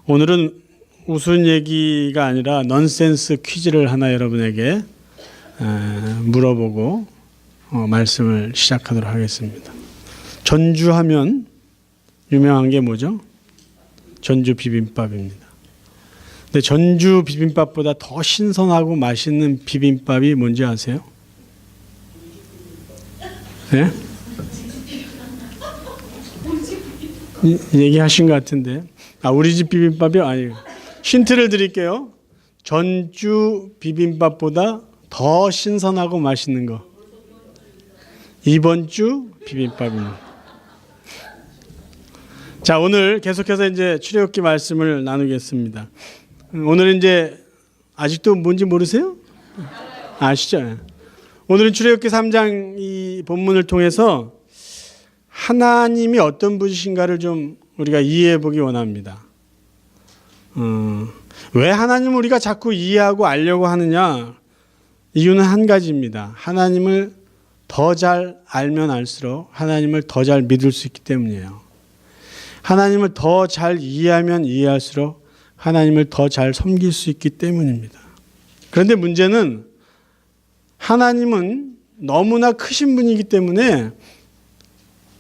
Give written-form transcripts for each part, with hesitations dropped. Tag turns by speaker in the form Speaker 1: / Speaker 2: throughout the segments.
Speaker 1: 오늘은 우스운 얘기가 아니라 넌센스 퀴즈를 하나 여러분에게 물어보고 말씀을 시작하도록 하겠습니다. 전주하면 유명한 게 뭐죠? 전주 비빔밥입니다. 근데 전주 비빔밥보다 더 신선하고 맛있는 비빔밥이 뭔지 아세요? 네? 얘기하신 것 같은데. 우리 집 비빔밥이요? 아니에요. 힌트를 드릴게요. 전주 비빔밥보다 더 신선하고 맛있는 거. 이번 주 비빔밥입니다. 자, 오늘 계속해서 이제 출애굽기 말씀을 나누겠습니다. 오늘은 이제 아직도 뭔지 모르세요? 아시죠? 오늘은 출애굽기 3장 이 본문을 통해서 하나님이 어떤 분이신가를 좀 우리가 이해해 보기 원합니다. 왜 하나님을 우리가 자꾸 이해하고 알려고 하느냐? 이유는 한 가지입니다. 하나님을 더 잘 알면 알수록 하나님을 더 잘 믿을 수 있기 때문이에요. 하나님을 더 잘 이해하면 이해할수록 하나님을 더 잘 섬길 수 있기 때문입니다. 그런데 문제는 하나님은 너무나 크신 분이기 때문에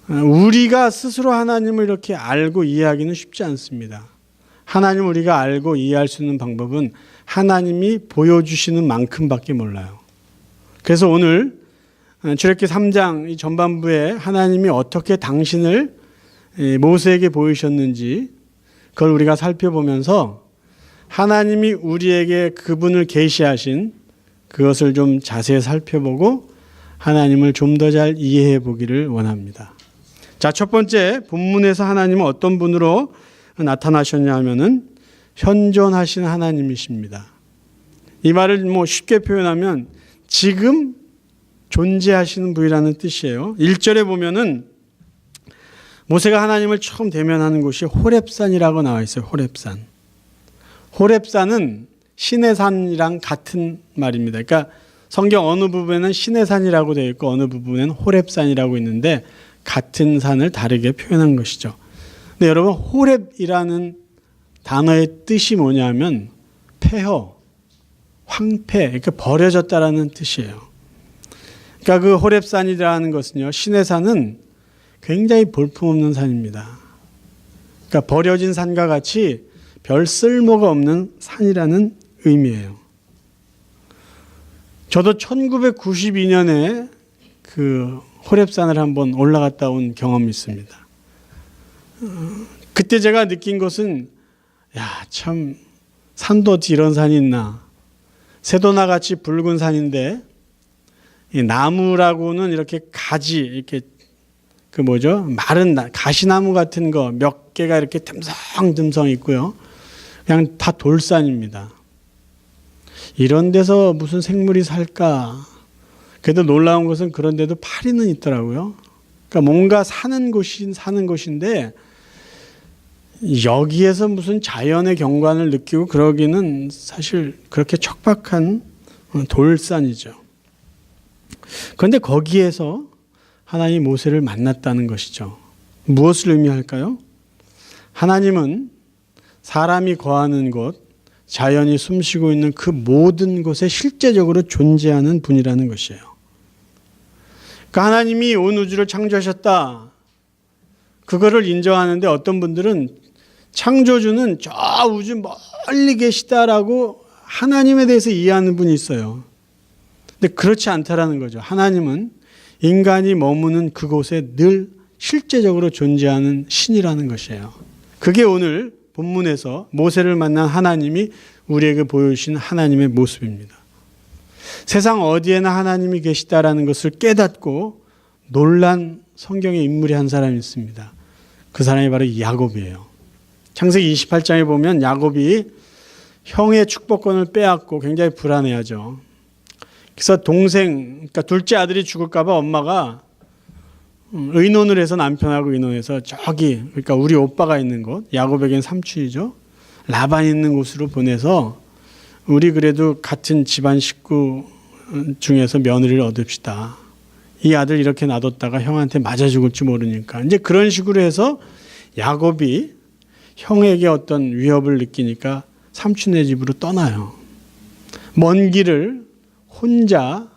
Speaker 1: 우리가 스스로 하나님을 이렇게 알고 이해하기는 쉽지 않습니다. 하나님을 우리가 알고 이해할 수 있는 방법은 하나님이 보여주시는 만큼밖에 몰라요. 그래서 오늘 출애굽기 3장 이 전반부에 하나님이 어떻게 당신을 모세에게 보이셨는지 그걸 우리가 살펴보면서 하나님이 우리에게 그분을 계시하신 그것을 좀 자세히 살펴보고 하나님을 좀 더 잘 이해해 보기를 원합니다. 자, 첫 번째 본문에서 하나님은 어떤 분으로 나타나셨냐 하면은 현존하신 하나님이십니다. 이 말을 쉽게 표현하면 지금 존재하시는 분이라는 뜻이에요. 1절에 보면은 모세가 하나님을 처음 대면하는 곳이 호렙산이라고 나와 있어요. 호렙산. 호렙산은 신의 산이랑 같은 말입니다. 그러니까 성경 어느 부분에는 신의 산이라고 되어 있고 어느 부분에는 호렙산이라고 있는데 같은 산을 다르게 표현한 것이죠. 근데 여러분 호렙이라는 단어의 뜻이 뭐냐면 폐허, 황폐, 이렇게 버려졌다라는 뜻이에요. 그러니까 그 호렙산이라는 것은요, 신의 산은 굉장히 볼품없는 산입니다. 그러니까 버려진 산과 같이 별 쓸모가 없는 산이라는 의미예요. 저도 1992년에 그 호렙산을 한번 올라갔다 온 경험이 있습니다. 그때 제가 느낀 것은 참 산도 어떻게 이런 산이 있나. 세도나 같이 붉은 산인데 이 나무라고는 이렇게 가지 이렇게 마른 가시나무 같은 거 몇 개가 이렇게 듬성듬성 있고요. 그냥 다 돌산입니다. 이런 데서 무슨 생물이 살까? 그래도 놀라운 것은 그런 데도 파리는 있더라고요. 그러니까 뭔가 사는 곳인데 여기에서 무슨 자연의 경관을 느끼고 그러기는 사실 그렇게 척박한 돌산이죠. 그런데 거기에서 하나님이 모세를 만났다는 것이죠. 무엇을 의미할까요? 하나님은 사람이 거하는 곳, 자연이 숨쉬고 있는 그 모든 곳에 실제적으로 존재하는 분이라는 것이에요. 그러니까 하나님이 온 우주를 창조하셨다. 그거를 인정하는데 어떤 분들은 창조주는 저 우주 멀리 계시다라고 하나님에 대해서 이해하는 분이 있어요. 근데 그렇지 않다라는 거죠. 하나님은 인간이 머무는 그곳에 늘 실제적으로 존재하는 신이라는 것이에요. 그게 오늘 본문에서 모세를 만난 하나님이 우리에게 보여주신 하나님의 모습입니다. 세상 어디에나 하나님이 계시다라는 것을 깨닫고 놀란 성경의 인물이 한 사람이 있습니다. 그 사람이 바로 야곱이에요. 창세기 28장에 보면 야곱이 형의 축복권을 빼앗고 굉장히 불안해하죠. 그래서 그러니까 둘째 아들이 죽을까 봐 엄마가 의논을 해서 남편하고 의논해서 그러니까 우리 오빠가 있는 곳, 야곱에겐 삼촌이죠. 라반이 있는 곳으로 보내서 우리 그래도 같은 집안 식구 중에서 며느리를 얻읍시다. 이 아들 이렇게 놔뒀다가 형한테 맞아 죽을지 모르니까. 이제 그런 식으로 해서 야곱이 형에게 어떤 위협을 느끼니까 삼촌네 집으로 떠나요. 먼 길을 혼자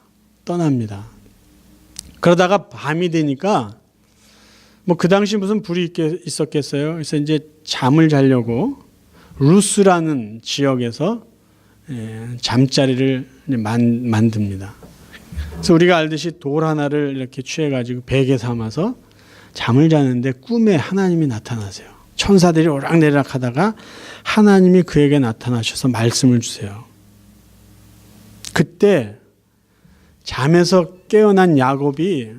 Speaker 1: 떠납니다. 그러다가 밤이 되니까 뭐 그 당시 무슨 불이 있었겠어요. 그래서 이제 잠을 자려고 루스라는 지역에서 잠자리를 만듭니다. 그래서 우리가 알듯이 돌 하나를 이렇게 취해가지고 베개 삼아서 잠을 자는데 꿈에 하나님이 나타나세요. 천사들이 오락내락 하다가 하나님이 그에게 나타나셔서 말씀을 주세요. 그때 잠에서 깨어난 야곱이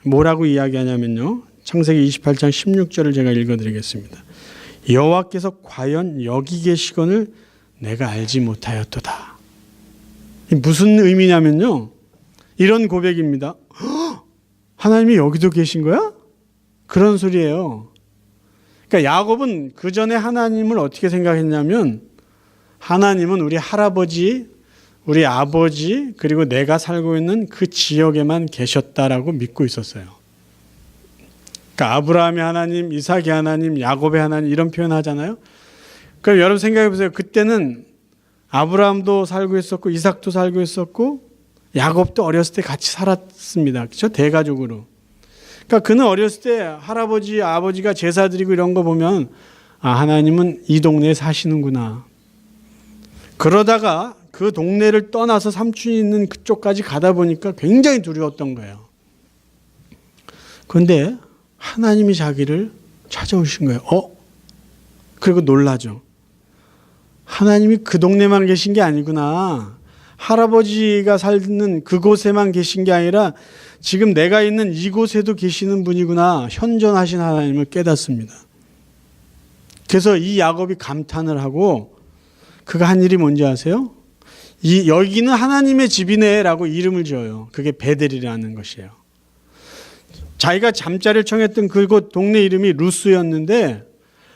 Speaker 1: 뭐라고 이야기하냐면요. 창세기 28장 16절을 제가 읽어드리겠습니다. 여호와께서 과연 여기 계시거늘 내가 알지 못하였도다. 무슨 의미냐면요. 이런 고백입니다. 하나님이 여기도 계신 거야? 그런 소리예요. 그러니까 야곱은 그 전에 하나님을 어떻게 생각했냐면 하나님은 우리 할아버지, 우리 아버지, 그리고 내가 살고 있는 그 지역에만 계셨다라고 믿고 있었어요. 그러니까 아브라함의 하나님, 이삭의 하나님, 야곱의 하나님 이런 표현 하잖아요. 그럼 여러분 생각해 보세요. 그때는 아브라함도 살고 있었고 이삭도 살고 있었고 야곱도 어렸을 때 같이 살았습니다. 그렇죠? 대가족으로. 그러니까 그는 어렸을 때 할아버지, 아버지가 제사 드리고 이런 거 보면 하나님은 이 동네에 사시는구나. 그러다가 그 동네를 떠나서 삼촌이 있는 그쪽까지 가다 보니까 굉장히 두려웠던 거예요. 그런데 하나님이 자기를 찾아오신 거예요. 그리고 놀라죠. 하나님이 그 동네만 계신 게 아니구나. 할아버지가 살는 그곳에만 계신 게 아니라 지금 내가 있는 이곳에도 계시는 분이구나. 현존하신 하나님을 깨닫습니다. 그래서 이 야곱이 감탄을 하고 그가 한 일이 뭔지 아세요? 여기는 하나님의 집이네 라고 이름을 지어요. 그게 베델이라는 것이에요. 자기가 잠자리를 청했던 그곳 동네 이름이 루스였는데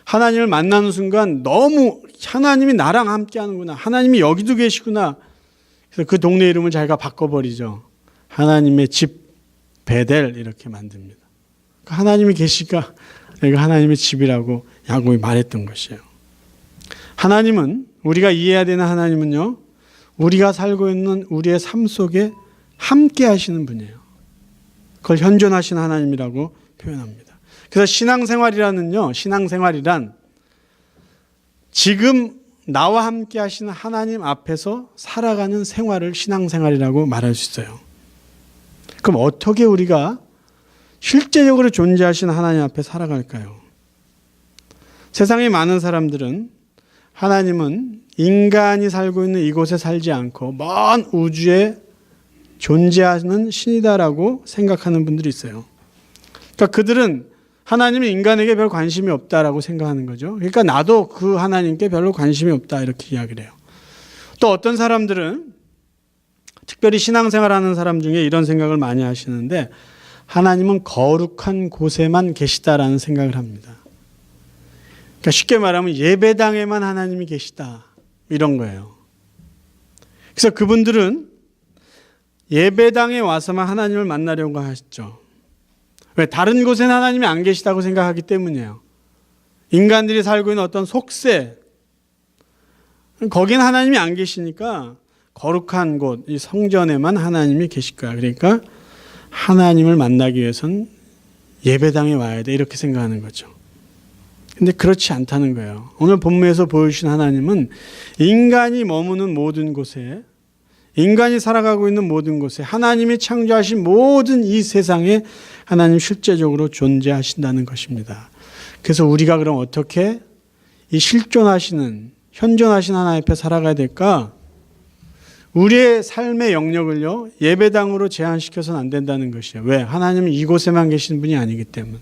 Speaker 1: 하나님을 만나는 순간 너무 하나님이 나랑 함께 하는구나. 하나님이 여기도 계시구나. 그래서 그 동네 이름을 자기가 바꿔버리죠. 하나님의 집 베델 이렇게 만듭니다. 하나님이 계시니까 내가 하나님의 집이라고 야곱이 말했던 것이에요. 하나님은 우리가 이해해야 되는 하나님은요. 우리가 살고 있는 우리의 삶 속에 함께 하시는 분이에요. 그걸 현존하신 하나님이라고 표현합니다. 그래서 신앙생활이란 지금 나와 함께 하시는 하나님 앞에서 살아가는 생활을 신앙생활이라고 말할 수 있어요. 그럼 어떻게 우리가 실제적으로 존재하시는 하나님 앞에 살아갈까요? 세상에 많은 사람들은 하나님은 인간이 살고 있는 이곳에 살지 않고 먼 우주에 존재하는 신이다라고 생각하는 분들이 있어요. 그러니까 그들은 하나님은 인간에게 별 관심이 없다라고 생각하는 거죠. 그러니까 나도 그 하나님께 별로 관심이 없다 이렇게 이야기를 해요. 또 어떤 사람들은 특별히 신앙생활하는 사람 중에 이런 생각을 많이 하시는데 하나님은 거룩한 곳에만 계시다라는 생각을 합니다. 그러니까 쉽게 말하면 예배당에만 하나님이 계시다 이런 거예요. 그래서 그분들은 예배당에 와서만 하나님을 만나려고 하시죠. 왜? 다른 곳에는 하나님이 안 계시다고 생각하기 때문이에요. 인간들이 살고 있는 어떤 속세, 거긴 하나님이 안 계시니까 거룩한 곳, 이 성전에만 하나님이 계실 거야. 그러니까 하나님을 만나기 위해서는 예배당에 와야 돼 이렇게 생각하는 거죠. 근데 그렇지 않다는 거예요. 오늘 본문에서 보여주신 하나님은 인간이 머무는 모든 곳에, 인간이 살아가고 있는 모든 곳에, 하나님이 창조하신 모든 이 세상에 하나님 실제적으로 존재하신다는 것입니다. 그래서 우리가 그럼 어떻게 이 실존하시는, 현존하신 하나님 앞에 살아가야 될까? 우리의 삶의 영역을요, 예배당으로 제한시켜서는 안 된다는 것이에요. 왜? 하나님은 이곳에만 계신 분이 아니기 때문에.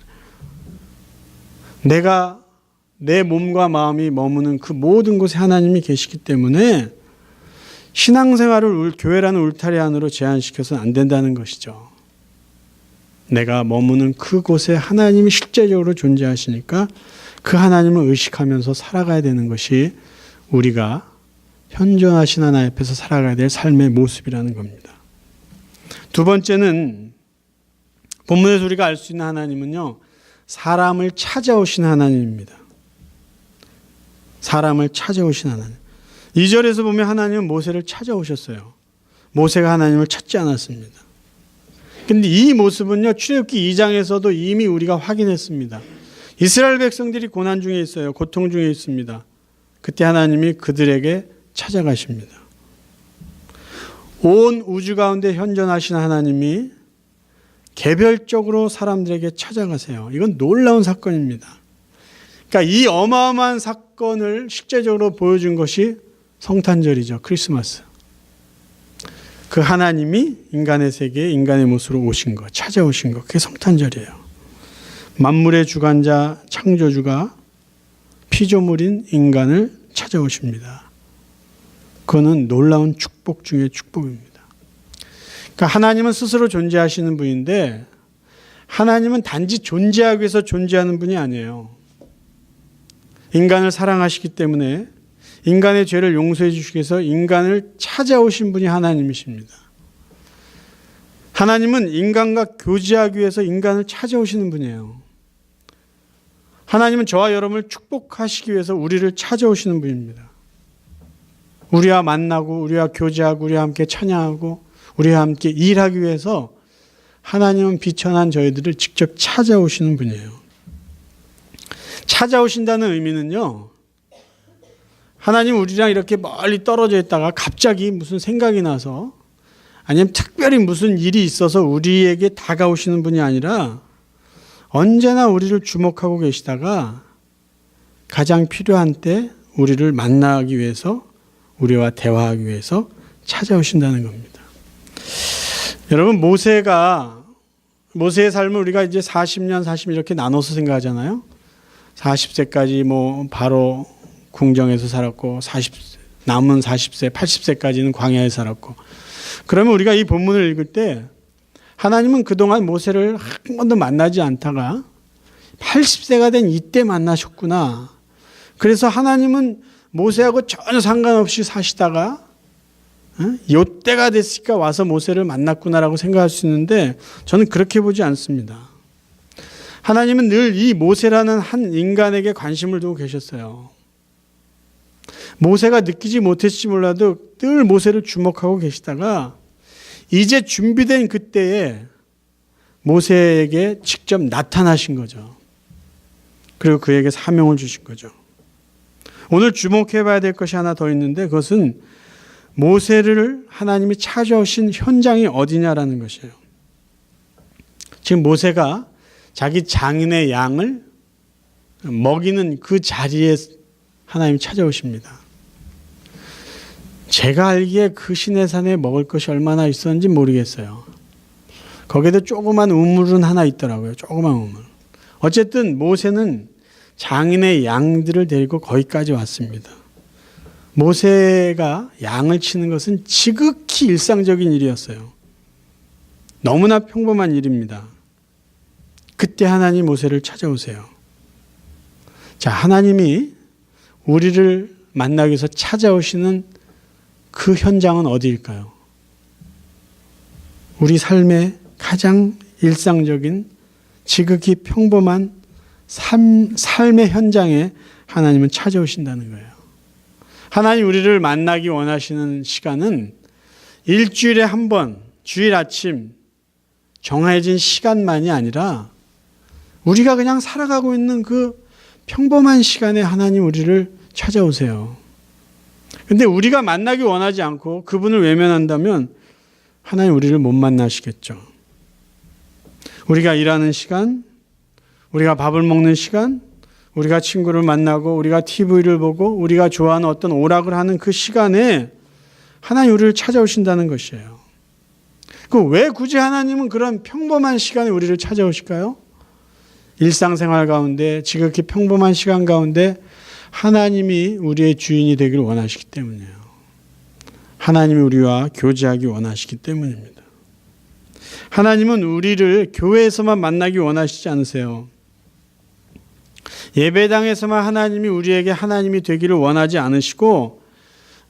Speaker 1: 내가 내 몸과 마음이 머무는 그 모든 곳에 하나님이 계시기 때문에 신앙생활을 교회라는 울타리 안으로 제한시켜서는 안 된다는 것이죠. 내가 머무는 그곳에 하나님이 실제적으로 존재하시니까 그 하나님을 의식하면서 살아가야 되는 것이 우리가 현존하신 하나님 앞에서 살아가야 될 삶의 모습이라는 겁니다. 두 번째는 본문에서 우리가 알 수 있는 하나님은요, 사람을 찾아오신 하나님입니다. 사람을 찾아오신 하나님. 2절에서 보면 하나님은 모세를 찾아오셨어요. 모세가 하나님을 찾지 않았습니다. 근데 이 모습은요, 출애굽기 2장에서도 이미 우리가 확인했습니다. 이스라엘 백성들이 고난 중에 있어요. 고통 중에 있습니다. 그때 하나님이 그들에게 찾아가십니다. 온 우주 가운데 현존하신 하나님이 개별적으로 사람들에게 찾아가세요. 이건 놀라운 사건입니다. 그러니까 이 어마어마한 사건을 실제적으로 보여준 것이 성탄절이죠. 크리스마스. 그 하나님이 인간의 세계에 인간의 모습으로 오신 것, 찾아오신 것, 그게 성탄절이에요. 만물의 주관자, 창조주가 피조물인 인간을 찾아오십니다. 그거는 놀라운 축복 중의 축복입니다. 그러니까 하나님은 스스로 존재하시는 분인데 하나님은 단지 존재하기 위해서 존재하는 분이 아니에요. 인간을 사랑하시기 때문에 인간의 죄를 용서해 주시기 위해서 인간을 찾아오신 분이 하나님이십니다. 하나님은 인간과 교제하기 위해서 인간을 찾아오시는 분이에요. 하나님은 저와 여러분을 축복하시기 위해서 우리를 찾아오시는 분입니다. 우리와 만나고 우리와 교제하고 우리와 함께 찬양하고 우리와 함께 일하기 위해서 하나님은 비천한 저희들을 직접 찾아오시는 분이에요. 찾아오신다는 의미는요, 하나님 우리랑 이렇게 멀리 떨어져 있다가 갑자기 무슨 생각이 나서 아니면 특별히 무슨 일이 있어서 우리에게 다가오시는 분이 아니라 언제나 우리를 주목하고 계시다가 가장 필요한 때 우리를 만나기 위해서 우리와 대화하기 위해서 찾아오신다는 겁니다. 여러분, 모세의 삶을 우리가 이제 40년, 40년 이렇게 나눠서 생각하잖아요. 40세까지 바로 궁정에서 살았고 남은 40세, 80세까지는 광야에 살았고. 그러면 우리가 이 본문을 읽을 때 하나님은 그동안 모세를 한 번도 만나지 않다가 80세가 된 이때 만나셨구나. 그래서 하나님은 모세하고 전혀 상관없이 사시다가 요때가 됐으니까 와서 모세를 만났구나라고 생각할 수 있는데 저는 그렇게 보지 않습니다. 하나님은 늘 이 모세라는 한 인간에게 관심을 두고 계셨어요. 모세가 느끼지 못했을지 몰라도 늘 모세를 주목하고 계시다가 이제 준비된 그때에 모세에게 직접 나타나신 거죠. 그리고 그에게 사명을 주신 거죠. 오늘 주목해 봐야 될 것이 하나 더 있는데 그것은 모세를 하나님이 찾아오신 현장이 어디냐라는 것이에요. 지금 모세가 자기 장인의 양을 먹이는 그 자리에 하나님이 찾아오십니다. 제가 알기에 그 시내산에 먹을 것이 얼마나 있었는지 모르겠어요. 거기에도 조그만 우물은 하나 있더라고요. 조그만 우물. 어쨌든 모세는 장인의 양들을 데리고 거기까지 왔습니다. 모세가 양을 치는 것은 지극히 일상적인 일이었어요. 너무나 평범한 일입니다. 그때 하나님 모세를 찾아오세요. 자, 하나님이 우리를 만나기 위해서 찾아오시는 그 현장은 어디일까요? 우리 삶의 가장 일상적인 지극히 평범한 삶의 현장에 하나님은 찾아오신다는 거예요. 하나님 우리를 만나기 원하시는 시간은 일주일에 한 번, 주일 아침 정해진 시간만이 아니라 우리가 그냥 살아가고 있는 그 평범한 시간에 하나님 우리를 찾아오세요. 근데 우리가 만나기 원하지 않고 그분을 외면한다면 하나님 우리를 못 만나시겠죠. 우리가 일하는 시간, 우리가 밥을 먹는 시간, 우리가 친구를 만나고 우리가 TV를 보고 우리가 좋아하는 어떤 오락을 하는 그 시간에 하나님 우리를 찾아오신다는 것이에요. 그 왜 굳이 하나님은 그런 평범한 시간에 우리를 찾아오실까요? 일상생활 가운데 지극히 평범한 시간 가운데 하나님이 우리의 주인이 되기를 원하시기 때문이에요. 하나님이 우리와 교제하기 원하시기 때문입니다. 하나님은 우리를 교회에서만 만나기 원하시지 않으세요. 예배당에서만 하나님이 우리에게 하나님이 되기를 원하지 않으시고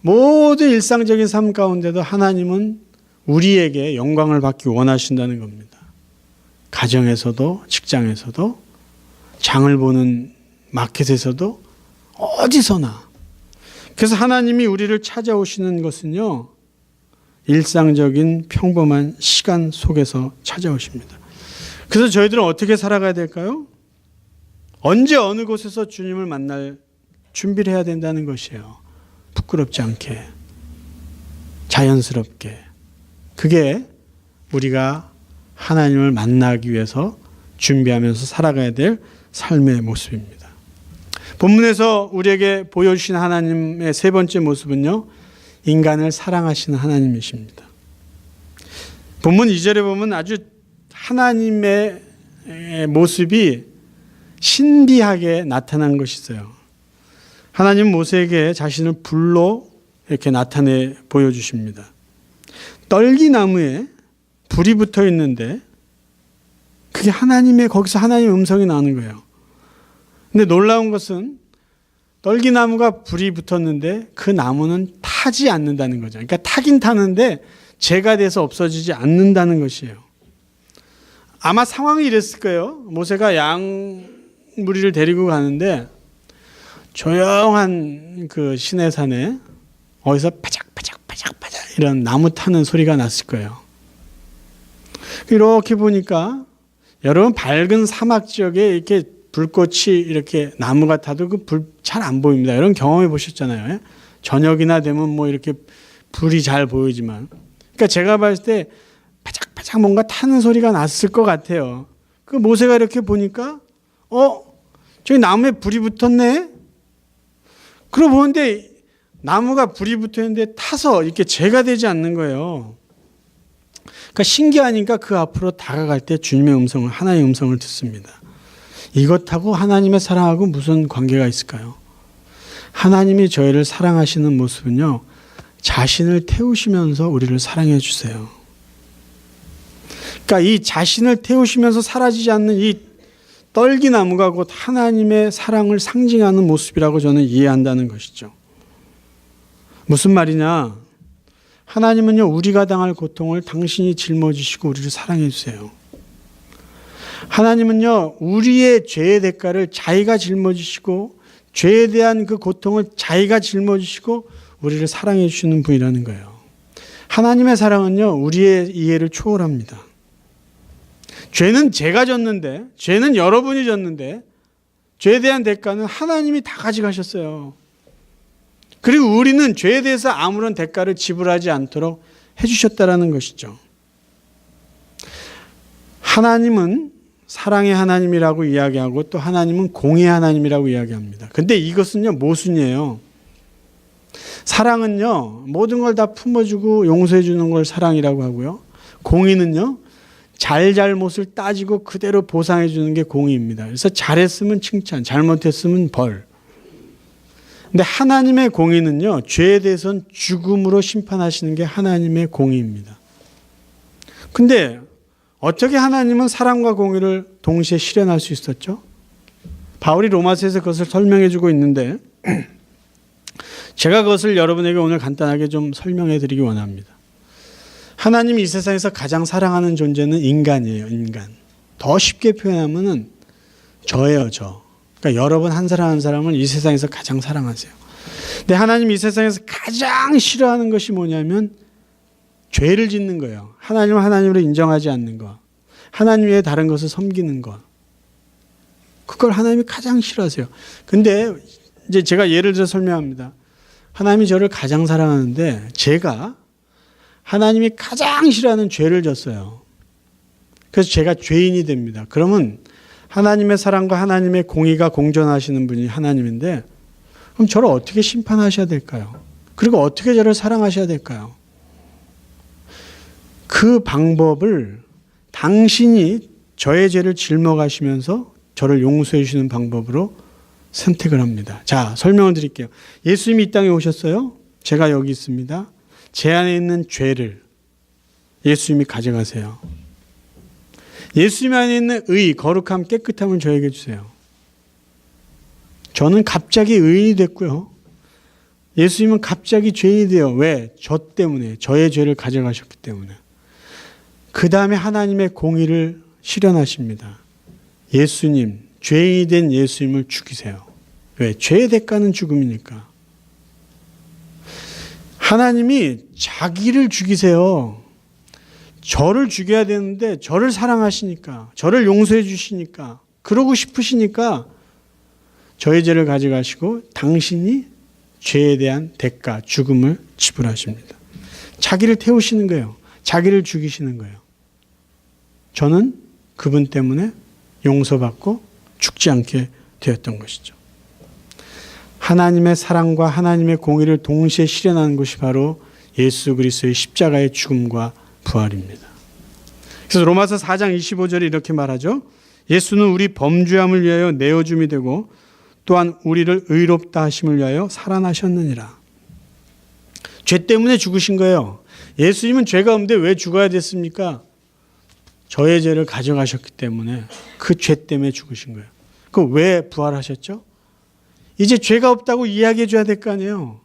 Speaker 1: 모든 일상적인 삶 가운데도 하나님은 우리에게 영광을 받기 원하신다는 겁니다. 가정에서도 직장에서도 장을 보는 마켓에서도 어디서나 그래서 하나님이 우리를 찾아오시는 것은요, 일상적인 평범한 시간 속에서 찾아오십니다. 그래서 저희들은 어떻게 살아가야 될까요? 언제 어느 곳에서 주님을 만날 준비를 해야 된다는 것이에요. 부끄럽지 않게, 자연스럽게. 그게 우리가 하나님을 만나기 위해서 준비하면서 살아가야 될 삶의 모습입니다. 본문에서 우리에게 보여주신 하나님의 세 번째 모습은요, 인간을 사랑하시는 하나님이십니다. 본문 2절에 보면 아주 하나님의 모습이 신비하게 나타난 것이 있어요. 하나님 모세에게 자신을 불로 이렇게 나타내 보여주십니다. 떨기나무에 불이 붙어 있는데 그게 거기서 하나님의 음성이 나오는 거예요. 근데 놀라운 것은 떨기나무가 불이 붙었는데 그 나무는 타지 않는다는 거죠. 그러니까 타긴 타는데 재가 돼서 없어지지 않는다는 것이에요. 아마 상황이 이랬을 거예요. 모세가 양무리를 데리고 가는데 조용한 그 시내산에 어디서 파작파작 이런 나무 타는 소리가 났을 거예요. 이렇게 보니까 여러분 밝은 사막 지역에 이렇게 불꽃이 이렇게 나무가 타도 그 불 잘 안 보입니다. 이런 경험해 보셨잖아요. 저녁이나 되면 뭐 이렇게 불이 잘 보이지만. 그러니까 제가 봤을 때 파작파작 뭔가 타는 소리가 났을 것 같아요. 그 모세가 이렇게 보니까 저기 나무에 불이 붙었네. 그러고 보는데 나무가 불이 붙어 있는데 타서 이렇게 재가 되지 않는 거예요. 그러니까 신기하니까 그 앞으로 다가갈 때 주님의 음성을, 하나님의 음성을 듣습니다. 이것하고 하나님의 사랑하고 무슨 관계가 있을까요? 하나님이 저희를 사랑하시는 모습은요, 자신을 태우시면서 우리를 사랑해 주세요. 그러니까 이 자신을 태우시면서 사라지지 않는 이 떨기나무가 곧 하나님의 사랑을 상징하는 모습이라고 저는 이해한다는 것이죠. 무슨 말이냐? 하나님은요, 우리가 당할 고통을 당신이 짊어지시고 우리를 사랑해 주세요. 하나님은요, 우리의 죄의 대가를 자기가 짊어지시고 죄에 대한 그 고통을 자기가 짊어지시고 우리를 사랑해 주시는 분이라는 거예요. 하나님의 사랑은요, 우리의 이해를 초월합니다. 죄는 제가 졌는데, 죄는 여러분이 졌는데, 죄에 대한 대가는 하나님이 다 가져가셨어요. 그리고 우리는 죄에 대해서 아무런 대가를 지불하지 않도록 해주셨다라는 것이죠. 하나님은 사랑의 하나님이라고 이야기하고 또 하나님은 공의의 하나님이라고 이야기합니다. 근데 이것은요, 모순이에요. 사랑은요, 모든 걸 다 품어주고 용서해 주는 걸 사랑이라고 하고요. 공의는요, 잘못을 따지고 그대로 보상해 주는 게 공의입니다. 그래서 잘했으면 칭찬, 잘못했으면 벌. 근데 하나님의 공의는요, 죄에 대해서는 죽음으로 심판하시는 게 하나님의 공의입니다. 근데 어떻게 하나님은 사랑과 공의를 동시에 실현할 수 있었죠? 바울이 로마서에서 그것을 설명해 주고 있는데 제가 그것을 여러분에게 오늘 간단하게 좀 설명해 드리기 원합니다. 하나님이 이 세상에서 가장 사랑하는 존재는 인간이에요. 인간. 더 쉽게 표현하면은 저예요. 저. 그러니까 여러분 한 사람 한 사람을 이 세상에서 가장 사랑하세요. 근데 하나님이 이 세상에서 가장 싫어하는 것이 뭐냐면 죄를 짓는 거예요. 하나님을 하나님으로 인정하지 않는 것. 하나님 외에 다른 것을 섬기는 것. 그걸 하나님이 가장 싫어하세요. 근데 이제 제가 예를 들어 설명합니다. 하나님이 저를 가장 사랑하는데 제가 하나님이 가장 싫어하는 죄를 졌어요. 그래서 제가 죄인이 됩니다. 그러면 하나님의 사랑과 하나님의 공의가 공존하시는 분이 하나님인데 그럼 저를 어떻게 심판하셔야 될까요? 그리고 어떻게 저를 사랑하셔야 될까요? 그 방법을 당신이 저의 죄를 짊어가시면서 저를 용서해 주시는 방법으로 선택을 합니다. 자, 설명을 드릴게요. 예수님이 이 땅에 오셨어요. 제가 여기 있습니다. 제 안에 있는 죄를 예수님이 가져가세요. 예수님 안에 있는 의, 거룩함, 깨끗함을 저에게 주세요. 저는 갑자기 의인이 됐고요. 예수님은 갑자기 죄인이 돼요. 왜? 저 때문에, 저의 죄를 가져가셨기 때문에. 그 다음에 하나님의 공의를 실현하십니다. 예수님, 죄인이 된 예수님을 죽이세요. 왜? 죄의 대가는 죽음이니까. 하나님이 자기를 죽이세요. 저를 죽여야 되는데 저를 사랑하시니까, 저를 용서해 주시니까, 그러고 싶으시니까 저의 죄를 가져가시고 당신이 죄에 대한 대가, 죽음을 지불하십니다. 자기를 태우시는 거예요. 자기를 죽이시는 거예요. 저는 그분 때문에 용서받고 죽지 않게 되었던 것이죠. 하나님의 사랑과 하나님의 공의를 동시에 실현하는 것이 바로 예수 그리스도의 십자가의 죽음과 부활입니다. 그래서 로마서 4장 25절에 이렇게 말하죠. 예수는 우리 범죄함을 위하여 내어줌이 되고 또한 우리를 의롭다 하심을 위하여 살아나셨느니라. 죄 때문에 죽으신 거예요. 예수님은 죄가 없는데 왜 죽어야 됐습니까? 저의 죄를 가져가셨기 때문에 그 죄 때문에 죽으신 거예요. 그럼 왜 부활하셨죠? 이제 죄가 없다고 이야기해 줘야 될 거 아니에요.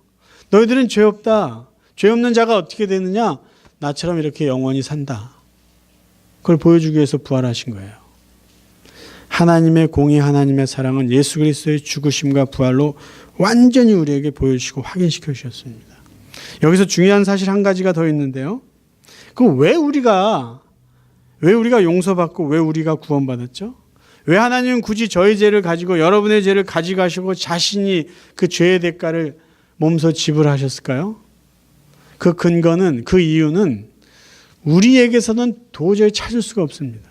Speaker 1: 너희들은 죄 없다. 죄 없는 자가 어떻게 되느냐? 나처럼 이렇게 영원히 산다. 그걸 보여주기 위해서 부활하신 거예요. 하나님의 공의, 하나님의 사랑은 예수 그리스도의 죽으심과 부활로 완전히 우리에게 보여주시고 확인시켜 주셨습니다. 여기서 중요한 사실 한 가지가 더 있는데요. 그럼 왜 우리가 용서받고 왜 우리가 구원받았죠? 왜 하나님은 굳이 저의 죄를 가지고 여러분의 죄를 가져가시고 자신이 그 죄의 대가를 몸소 지불하셨을까요? 그 근거는, 그 이유는 우리에게서는 도저히 찾을 수가 없습니다.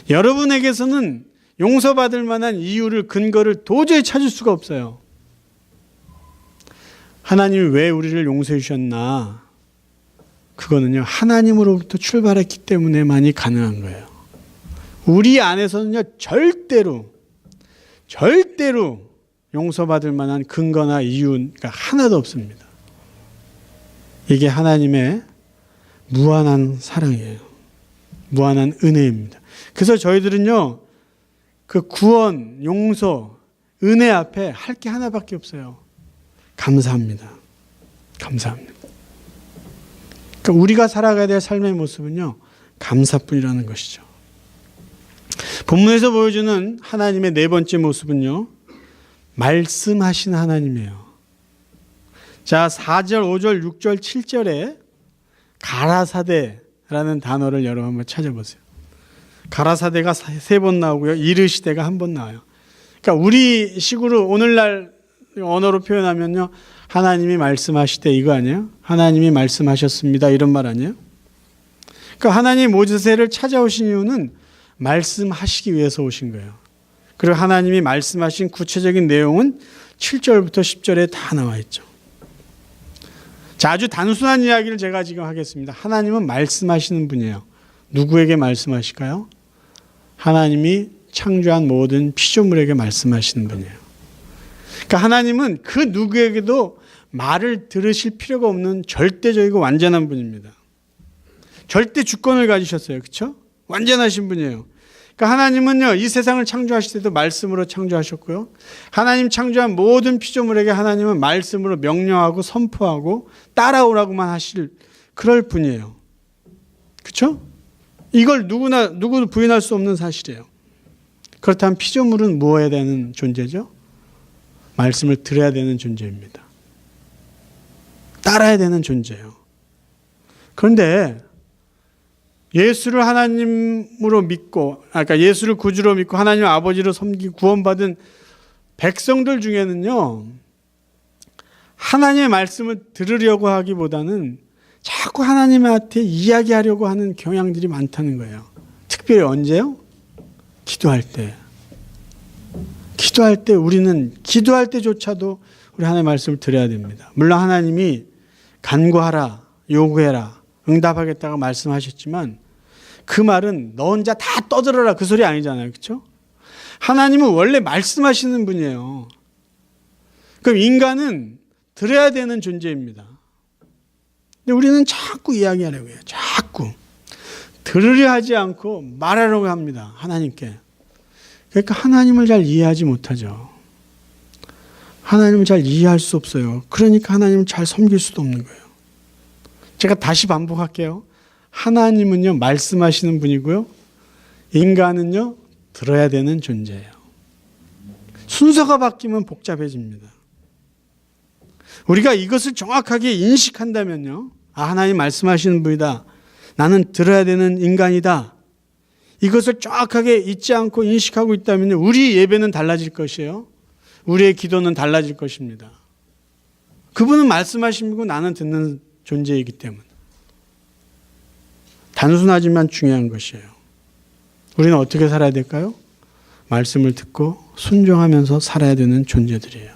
Speaker 1: 여러분에게서는 용서받을 만한 이유를, 근거를 도저히 찾을 수가 없어요. 하나님이 왜 우리를 용서해 주셨나? 그거는요, 하나님으로부터 출발했기 때문에만이 가능한 거예요. 우리 안에서는요, 절대로 용서받을 만한 근거나 이유가 하나도 없습니다. 이게 하나님의 무한한 사랑이에요. 무한한 은혜입니다. 그래서 저희들은요, 그 구원, 용서, 은혜 앞에 할 게 하나밖에 없어요. 감사합니다. 감사합니다. 그러니까 우리가 살아가야 될 삶의 모습은요, 감사뿐이라는 것이죠. 본문에서 보여주는 하나님의 네 번째 모습은요, 말씀하신 하나님이에요. 자, 4절, 5절, 6절, 7절에 가라사대라는 단어를 여러분 한번 찾아보세요. 가라사대가 3번 나오고요. 이르시대가 1번 나와요. 그러니까 우리 식으로 오늘날 언어로 표현하면요, 하나님이 말씀하시되 이거 아니에요? 하나님이 말씀하셨습니다. 이런 말 아니에요? 그러니까 하나님이 모세를 찾아오신 이유는 말씀하시기 위해서 오신 거예요. 그리고 하나님이 말씀하신 구체적인 내용은 7절부터 10절에 다 나와 있죠. 자, 아주 단순한 이야기를 제가 지금 하겠습니다. 하나님은 말씀하시는 분이에요. 누구에게 말씀하실까요? 하나님이 창조한 모든 피조물에게 말씀하시는 분이에요. 그러니까 하나님은 그 누구에게도 말을 들으실 필요가 없는 절대적이고 완전한 분입니다. 절대 주권을 가지셨어요. 그렇죠? 완전하신 분이에요. 그러니까 하나님은요, 이 세상을 창조하실 때도 말씀으로 창조하셨고요. 하나님 창조한 모든 피조물에게 하나님은 말씀으로 명령하고 선포하고 따라오라고만 하실 그럴 분이에요. 그렇죠? 이걸 누구도 부인할 수 없는 사실이에요. 그렇다면 피조물은 무엇해야 되는 존재죠? 말씀을 들어야 되는 존재입니다. 따라야 되는 존재예요. 그런데 예수를 하나님으로 믿고, 그러니까 예수를 구주로 믿고 하나님 아버지로 섬기고 구원받은 백성들 중에는요, 하나님의 말씀을 들으려고 하기보다는 자꾸 하나님한테 이야기하려고 하는 경향들이 많다는 거예요. 특별히 언제요? 기도할 때. 기도할 때 우리는 기도할 때조차도 우리 하나님의 말씀을 들어야 됩니다. 물론 하나님이 간구하라, 요구해라, 응답하겠다고 말씀하셨지만 그 말은 너 혼자 다 떠들어라 그 소리 아니잖아요. 그렇죠? 하나님은 원래 말씀하시는 분이에요. 그럼 인간은 들어야 되는 존재입니다. 근데 우리는 자꾸 이야기하려고 해요. 자꾸. 들으려 하지 않고 말하려고 합니다. 하나님께. 그러니까 하나님을 잘 이해하지 못하죠. 하나님을 잘 이해할 수 없어요. 그러니까 하나님을 잘 섬길 수도 없는 거예요. 제가 다시 반복할게요. 하나님은요, 말씀하시는 분이고요. 인간은요, 들어야 되는 존재예요. 순서가 바뀌면 복잡해집니다. 우리가 이것을 정확하게 인식한다면요. 하나님 말씀하시는 분이다. 나는 들어야 되는 인간이다. 이것을 정확하게 잊지 않고 인식하고 있다면 우리 예배는 달라질 것이에요. 우리의 기도는 달라질 것입니다. 그분은 말씀하신 분이고 나는 듣는 존재이기 때문에. 단순하지만 중요한 것이에요. 우리는 어떻게 살아야 될까요? 말씀을 듣고 순종하면서 살아야 되는 존재들이에요.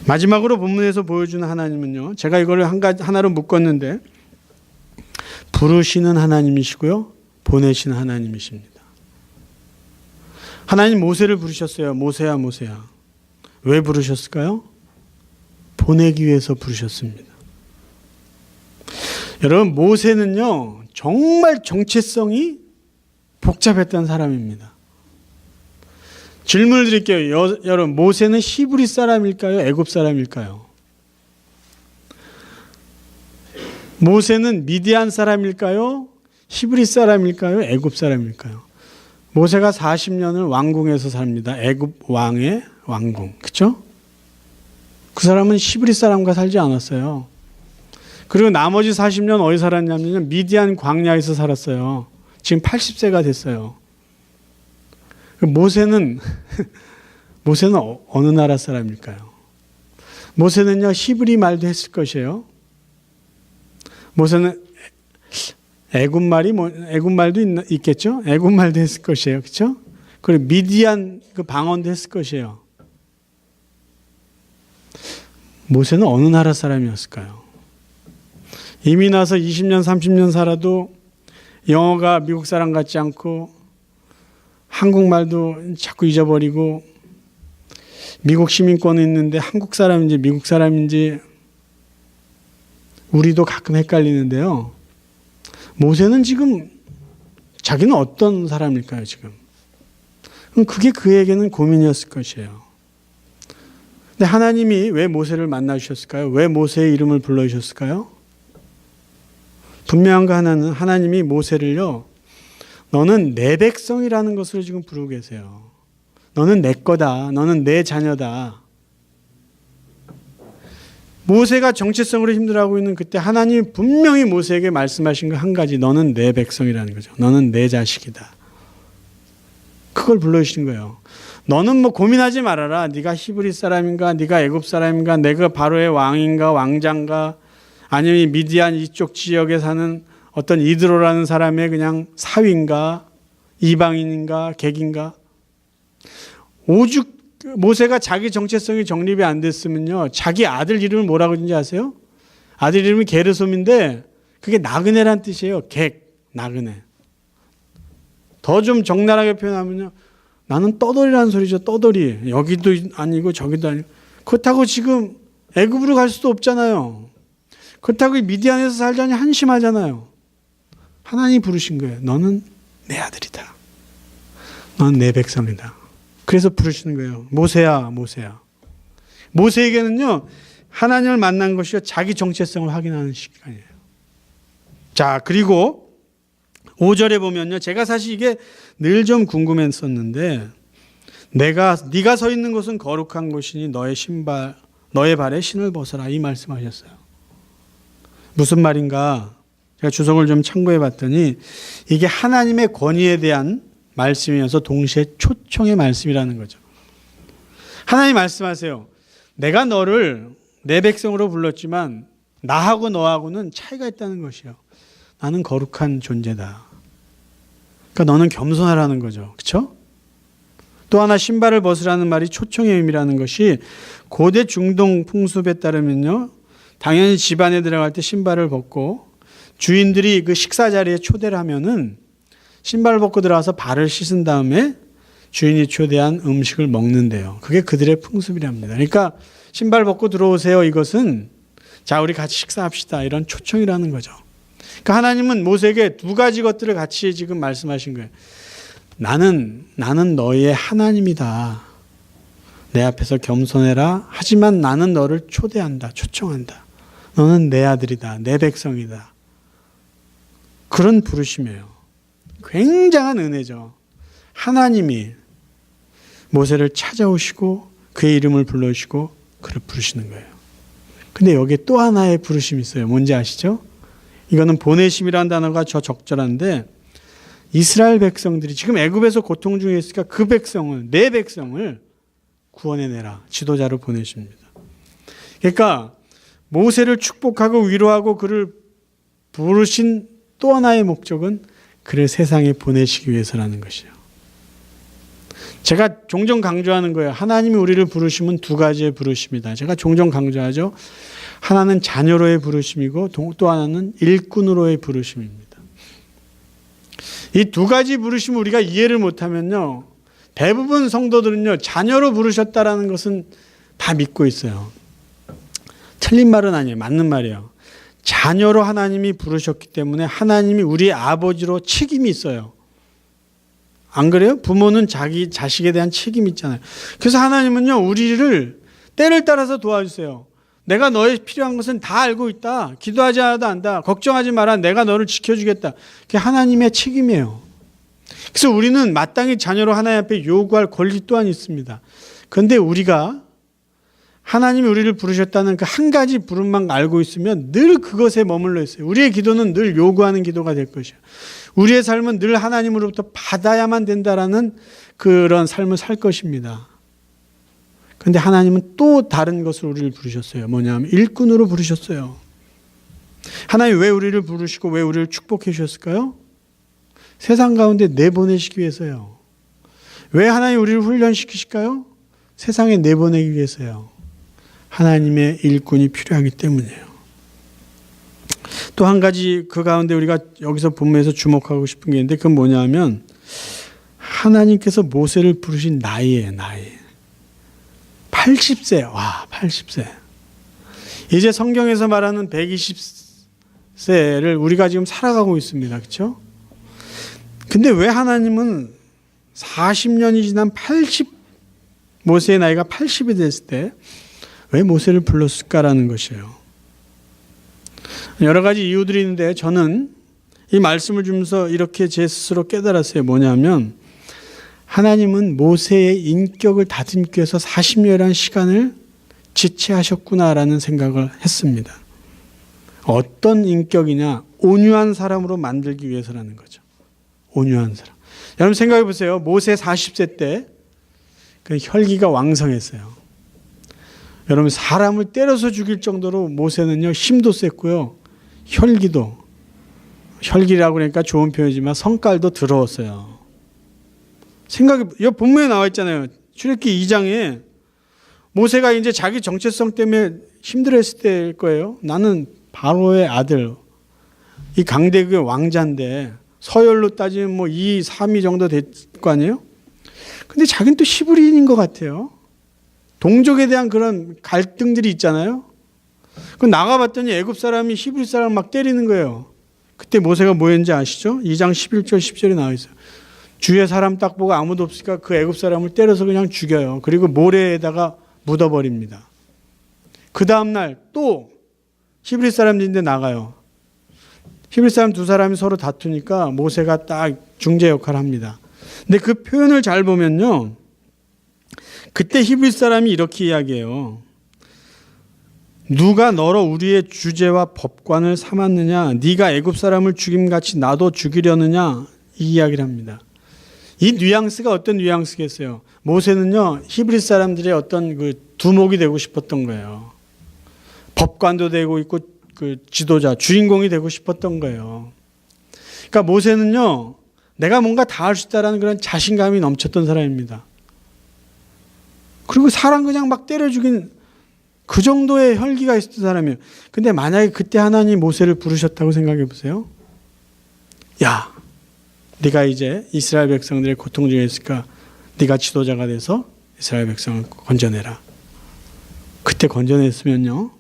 Speaker 1: 마지막으로 본문에서 보여주는 하나님은요. 제가 이걸 하나로 묶었는데 부르시는 하나님이시고요. 보내시는 하나님이십니다. 하나님 모세를 부르셨어요. 모세야 모세야. 왜 부르셨을까요? 보내기 위해서 부르셨습니다. 여러분 모세는요. 정말 정체성이 복잡했던 사람입니다. 질문을 드릴게요. 여러분 모세는 히브리 사람일까요? 애굽 사람일까요? 모세는 미디안 사람일까요? 히브리 사람일까요? 애굽 사람일까요? 모세가 40년을 왕궁에서 삽니다. 애굽 왕의 왕궁. 그렇죠? 그 사람은 히브리 사람과 살지 않았어요. 그리고 나머지 40년 어디 살았냐면요. 미디안 광야에서 살았어요. 지금 80세가 됐어요. 모세는 어느 나라 사람일까요? 모세는요 히브리 말도 했을 것이에요. 모세는 애굽 말도 있겠죠? 애굽 말도 했을 것이에요. 그렇죠? 그리고 미디안 그 방언도 했을 것이에요. 모세는 어느 나라 사람이었을까요? 이미 나서 20년, 30년 살아도 영어가 미국 사람 같지 않고 한국말도 자꾸 잊어버리고 미국 시민권이 있는데 한국 사람인지 미국 사람인지 우리도 가끔 헷갈리는데요. 모세는 지금 자기는 어떤 사람일까요, 지금? 그럼 그게 그에게는 고민이었을 것이에요. 근데 하나님이 왜 모세를 만나주셨을까요? 왜 모세의 이름을 불러주셨을까요? 분명한 거 하나는 하나님이 모세를요, 너는 내 백성이라는 것으로 지금 부르고 계세요. 너는 내 거다. 너는 내 자녀다. 모세가 정체성으로 힘들어하고 있는 그때 하나님이 분명히 모세에게 말씀하신 거 한 가지. 너는 내 백성이라는 거죠. 너는 내 자식이다. 그걸 불러주신 거예요. 너는 뭐 고민하지 말아라. 네가 히브리 사람인가? 네가 애굽 사람인가? 내가 바로의 왕인가? 왕자인가? 아니면 미디안 이쪽 지역에 사는 어떤 이드로라는 사람의 그냥 사위인가? 이방인인가? 객인가? 오죽 모세가 자기 정체성이 정립이 안 됐으면요. 자기 아들 이름을 뭐라고 했는지 아세요? 아들 이름이 게르솜인데 그게 나그네란 뜻이에요. 객, 나그네. 더 좀 적나라하게 표현하면요. 나는 떠돌이라는 소리죠. 떠돌이. 여기도 아니고 저기도 아니고. 그렇다고 지금 애굽으로 갈 수도 없잖아요. 그렇다고 미디안에서 살자니 한심하잖아요. 하나님이 부르신 거예요. 너는 내 아들이다. 너는 내 백성이다. 그래서 부르시는 거예요. 모세야, 모세야. 모세에게는요, 하나님을 만난 것이요, 자기 정체성을 확인하는 시간이에요. 자, 그리고 5절에 보면요, 제가 사실 이게 늘 좀 궁금했었는데, 네가 서 있는 곳은 거룩한 곳이니 너의 발에 신을 벗어라. 이 말씀하셨어요. 무슨 말인가? 제가 주석을 좀 참고해 봤더니, 이게 하나님의 권위에 대한 말씀이면서 동시에 초청의 말씀이라는 거죠. 하나님 말씀하세요. 내가 너를 내 백성으로 불렀지만 나하고 너하고는 차이가 있다는 것이요. 나는 거룩한 존재다. 그러니까 너는 겸손하라는 거죠. 그렇죠? 또 하나 신발을 벗으라는 말이 초청의 의미라는 것이 고대 중동 풍습에 따르면요. 당연히 집안에 들어갈 때 신발을 벗고 주인들이 그 식사 자리에 초대를 하면은 신발을 벗고 들어와서 발을 씻은 다음에 주인이 초대한 음식을 먹는데요. 그게 그들의 풍습이랍니다. 그러니까 신발 벗고 들어오세요. 이것은 자 우리 같이 식사합시다. 이런 초청이라는 거죠. 그러니까 하나님은 모세에게 두 가지 것들을 같이 지금 말씀하신 거예요. 나는 너의 하나님이다. 내 앞에서 겸손해라. 하지만 나는 너를 초대한다. 초청한다. 너는 내 아들이다. 내 백성이다. 그런 부르심이에요. 굉장한 은혜죠. 하나님이 모세를 찾아오시고 그의 이름을 불러주시고 그를 부르시는 거예요. 근데 여기에 또 하나의 부르심이 있어요. 뭔지 아시죠? 이거는 보내심이라는 단어가 저 적절한데 이스라엘 백성들이 지금 애굽에서 고통 중에 있으니까 그 백성을, 내 백성을 구원해내라. 지도자로 보내십니다. 그러니까 모세를 축복하고 위로하고 그를 부르신 또 하나의 목적은 그를 세상에 보내시기 위해서라는 것이에요. 제가 종종 강조하는 거예요. 하나님이 우리를 부르시면 두 가지의 부르심이다. 제가 종종 강조하죠. 하나는 자녀로의 부르심이고 또 하나는 일꾼으로의 부르심입니다. 이 두 가지 부르심을 우리가 이해를 못하면요. 대부분 성도들은요. 자녀로 부르셨다라는 것은 다 믿고 있어요. 틀린 말은 아니에요. 맞는 말이에요. 자녀로 하나님이 부르셨기 때문에 하나님이 우리의 아버지로 책임이 있어요. 안 그래요? 부모는 자기 자식에 대한 책임이 있잖아요. 그래서 하나님은요, 우리를 때를 따라서 도와주세요. 내가 너의 필요한 것은 다 알고 있다. 기도하지 않아도 안다. 걱정하지 마라. 내가 너를 지켜주겠다. 그게 하나님의 책임이에요. 그래서 우리는 마땅히 자녀로 하나님 앞에 요구할 권리 또한 있습니다. 그런데 우리가 하나님이 우리를 부르셨다는 그 한 가지 부름만 알고 있으면 늘 그것에 머물러 있어요. 우리의 기도는 늘 요구하는 기도가 될 것이에요. 우리의 삶은 늘 하나님으로부터 받아야만 된다라는 그런 삶을 살 것입니다. 그런데 하나님은 또 다른 것을 우리를 부르셨어요. 뭐냐면 일꾼으로 부르셨어요. 하나님 왜 우리를 부르시고 왜 우리를 축복해 주셨을까요? 세상 가운데 내보내시기 위해서요. 왜 하나님 우리를 훈련시키실까요? 세상에 내보내기 위해서요. 하나님의 일꾼이 필요하기 때문이에요. 또 한 가지 그 가운데 우리가 여기서 본문에서 주목하고 싶은 게 있는데 그건 뭐냐면 하나님께서 모세를 부르신 나이예요. 나이. 80세. 와, 80세. 이제 성경에서 말하는 120세를 우리가 지금 살아가고 있습니다. 그렇죠? 근데 왜 하나님은 40년이 지난 모세의 나이가 80이 됐을 때 왜 모세를 불렀을까라는 것이에요. 여러 가지 이유들이 있는데 저는 이 말씀을 주면서 이렇게 제 스스로 깨달았어요. 뭐냐면 하나님은 모세의 인격을 다듬기 위해서 40년이라는 시간을 지체하셨구나라는 생각을 했습니다. 어떤 인격이냐? 온유한 사람으로 만들기 위해서라는 거죠. 온유한 사람. 여러분 생각해 보세요. 모세 40세 때 그 혈기가 왕성했어요. 여러분 사람을 때려서 죽일 정도로 모세는요 힘도 셌고요. 혈기라고 그러니까 좋은 표현이지만 성깔도 더러웠어요. 이 본문에 나와 있잖아요. 출애굽기 2장에 모세가 이제 자기 정체성 때문에 힘들었을 때일 거예요. 나는 바로의 아들, 이 강대국의 왕자인데 서열로 따지면 뭐 2, 3위 정도 될 거 아니에요? 근데 자기는 또 히브리인인 것 같아요. 동족에 대한 그런 갈등들이 있잖아요. 그 나가봤더니 애굽 사람이 히브리 사람을 막 때리는 거예요. 그때 모세가 뭐 했는지 아시죠? 2장 11절 10절에 나와 있어요. 주위에 사람 딱 보고 아무도 없으니까 그 애굽 사람을 때려서 그냥 죽여요. 그리고 모래에다가 묻어버립니다. 그 다음날 또 히브리 사람들인데 나가요. 히브리 사람 두 사람이 서로 다투니까 모세가 딱 중재 역할을 합니다. 근데 그 표현을 잘 보면요. 그때 히브리 사람이 이렇게 이야기해요. 누가 너로 우리의 주제와 법관을 삼았느냐? 네가 애굽 사람을 죽임같이 나도 죽이려느냐? 이 이야기를 합니다. 이 뉘앙스가 어떤 뉘앙스겠어요? 모세는요. 히브리 사람들의 어떤 그 두목이 되고 싶었던 거예요. 법관도 되고 있고 그 지도자, 주인공이 되고 싶었던 거예요. 그러니까 모세는요. 내가 뭔가 다 할 수 있다라는 그런 자신감이 넘쳤던 사람입니다. 그리고 사람 그냥 막 때려 죽인 그 정도의 혈기가 있었던 사람이에요. 근데 만약에 그때 하나님 모세를 부르셨다고 생각해 보세요. 야, 네가 이제 이스라엘 백성들의 고통 중에 있으니까 네가 지도자가 돼서 이스라엘 백성을 건져내라. 그때 건져냈으면요.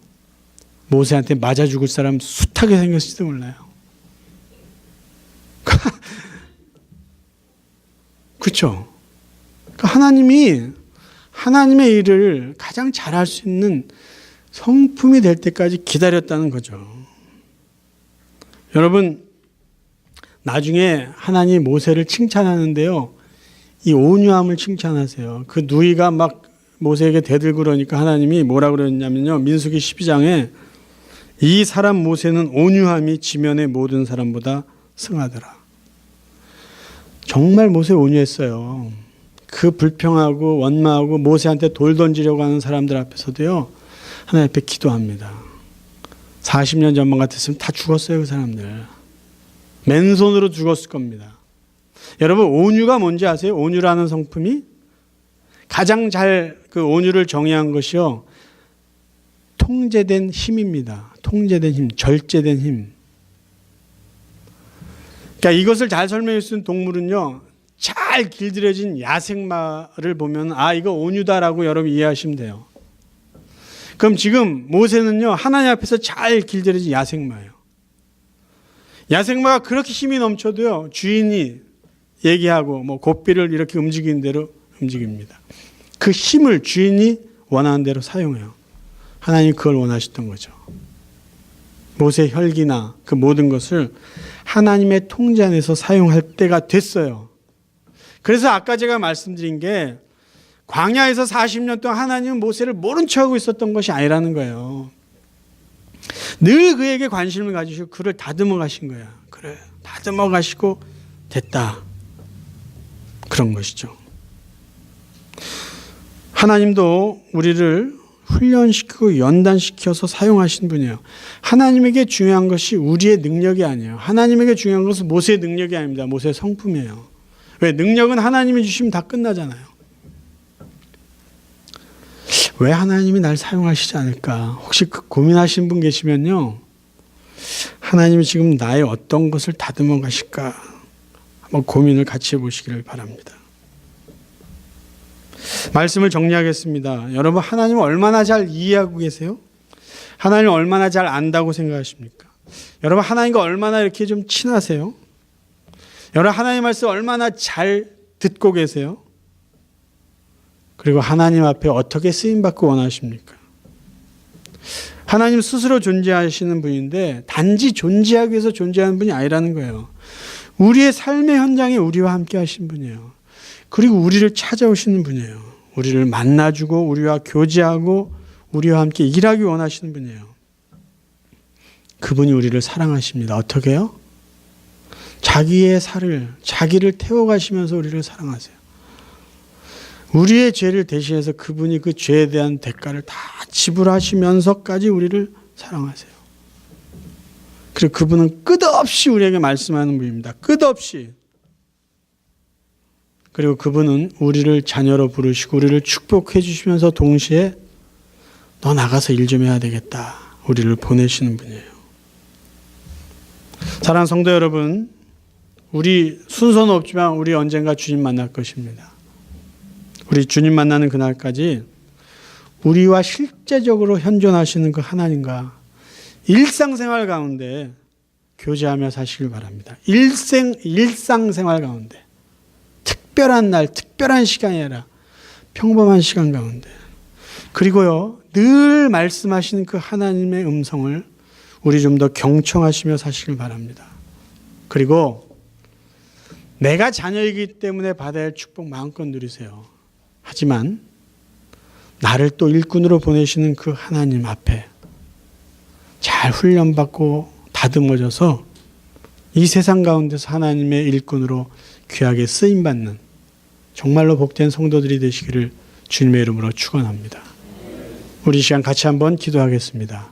Speaker 1: 모세한테 맞아 죽을 사람 숱하게 생겼을지도 몰라요. 그렇죠? 그러니까 하나님이 하나님의 일을 가장 잘할 수 있는 성품이 될 때까지 기다렸다는 거죠. 여러분 나중에 하나님이 모세를 칭찬하는데요. 이 온유함을 칭찬하세요. 그 누이가 막 모세에게 대들고 그러니까 하나님이 뭐라 그랬냐면요. 민수기 12장에 이 사람 모세는 온유함이 지면의 모든 사람보다 승하더라. 정말 모세 온유했어요. 그 불평하고 원망하고 모세한테 돌 던지려고 하는 사람들 앞에서도요. 하나님 앞에 기도합니다. 40년 전만 같았으면 다 죽었어요. 그 사람들. 맨손으로 죽었을 겁니다. 여러분 온유가 뭔지 아세요? 온유라는 성품이 가장 잘 그 온유를 정의한 것이요. 통제된 힘입니다. 통제된 힘, 절제된 힘. 그러니까 이것을 잘 설명해 주는 동물은요. 잘 길들여진 야생마를 보면 아 이거 온유다라고 여러분 이해하시면 돼요. 그럼 지금 모세는요. 하나님 앞에서 잘 길들여진 야생마예요. 야생마가 그렇게 힘이 넘쳐도요. 주인이 얘기하고 뭐 고삐를 이렇게 움직이는 대로 움직입니다. 그 힘을 주인이 원하는 대로 사용해요. 하나님이 그걸 원하셨던 거죠. 모세 혈기나 그 모든 것을 하나님의 통제 안에서 사용할 때가 됐어요. 그래서 아까 제가 말씀드린 게 광야에서 40년 동안 하나님은 모세를 모른 척하고 있었던 것이 아니라는 거예요. 늘 그에게 관심을 가지시고 그를 다듬어 가신 거야. 그래, 다듬어 가시고 됐다. 그런 것이죠. 하나님도 우리를 훈련시키고 연단시켜서 사용하신 분이에요. 하나님에게 중요한 것이 우리의 능력이 아니에요. 하나님에게 중요한 것은 모세의 능력이 아닙니다. 모세의 성품이에요. 왜? 능력은 하나님이 주시면 다 끝나잖아요. 왜 하나님이 날 사용하시지 않을까? 혹시 고민하시는 분 계시면요. 하나님이 지금 나의 어떤 것을 다듬어 가실까? 한번 고민을 같이 해보시기를 바랍니다. 말씀을 정리하겠습니다. 여러분 하나님을 얼마나 잘 이해하고 계세요? 하나님을 얼마나 잘 안다고 생각하십니까? 여러분 하나님과 얼마나 이렇게 좀 친하세요? 여러분 하나님 말씀 얼마나 잘 듣고 계세요? 그리고 하나님 앞에 어떻게 쓰임받고 원하십니까? 하나님 스스로 존재하시는 분인데 단지 존재하기 위해서 존재하는 분이 아니라는 거예요. 우리의 삶의 현장에 우리와 함께 하신 분이에요. 그리고 우리를 찾아오시는 분이에요. 우리를 만나주고 우리와 교제하고 우리와 함께 일하기 원하시는 분이에요. 그분이 우리를 사랑하십니다. 어떻게 해요? 자기의 살을, 자기를 태워가시면서 우리를 사랑하세요. 우리의 죄를 대신해서 그분이 그 죄에 대한 대가를 다 지불하시면서까지 우리를 사랑하세요. 그리고 그분은 끝없이 우리에게 말씀하는 분입니다. 끝없이. 그리고 그분은 우리를 자녀로 부르시고 우리를 축복해 주시면서 동시에 너 나가서 일 좀 해야 되겠다. 우리를 보내시는 분이에요. 사랑하는 성도 여러분, 우리 순서는 없지만 우리 언젠가 주님 만날 것입니다. 우리 주님 만나는 그날까지 우리와 실제적으로 현존하시는 그 하나님과 일상생활 가운데 교제하며 사시길 바랍니다. 일상생활 가운데 특별한 날, 특별한 시간이 아니라 평범한 시간 가운데 그리고요 늘 말씀하시는 그 하나님의 음성을 우리 좀 더 경청하시며 사시길 바랍니다. 그리고 내가 자녀이기 때문에 받아야 할 축복 마음껏 누리세요. 하지만 나를 또 일꾼으로 보내시는 그 하나님 앞에 잘 훈련받고 다듬어져서 이 세상 가운데서 하나님의 일꾼으로 귀하게 쓰임받는 정말로 복된 성도들이 되시기를 주님의 이름으로 축원합니다. 우리 이 시간 같이 한번 기도하겠습니다.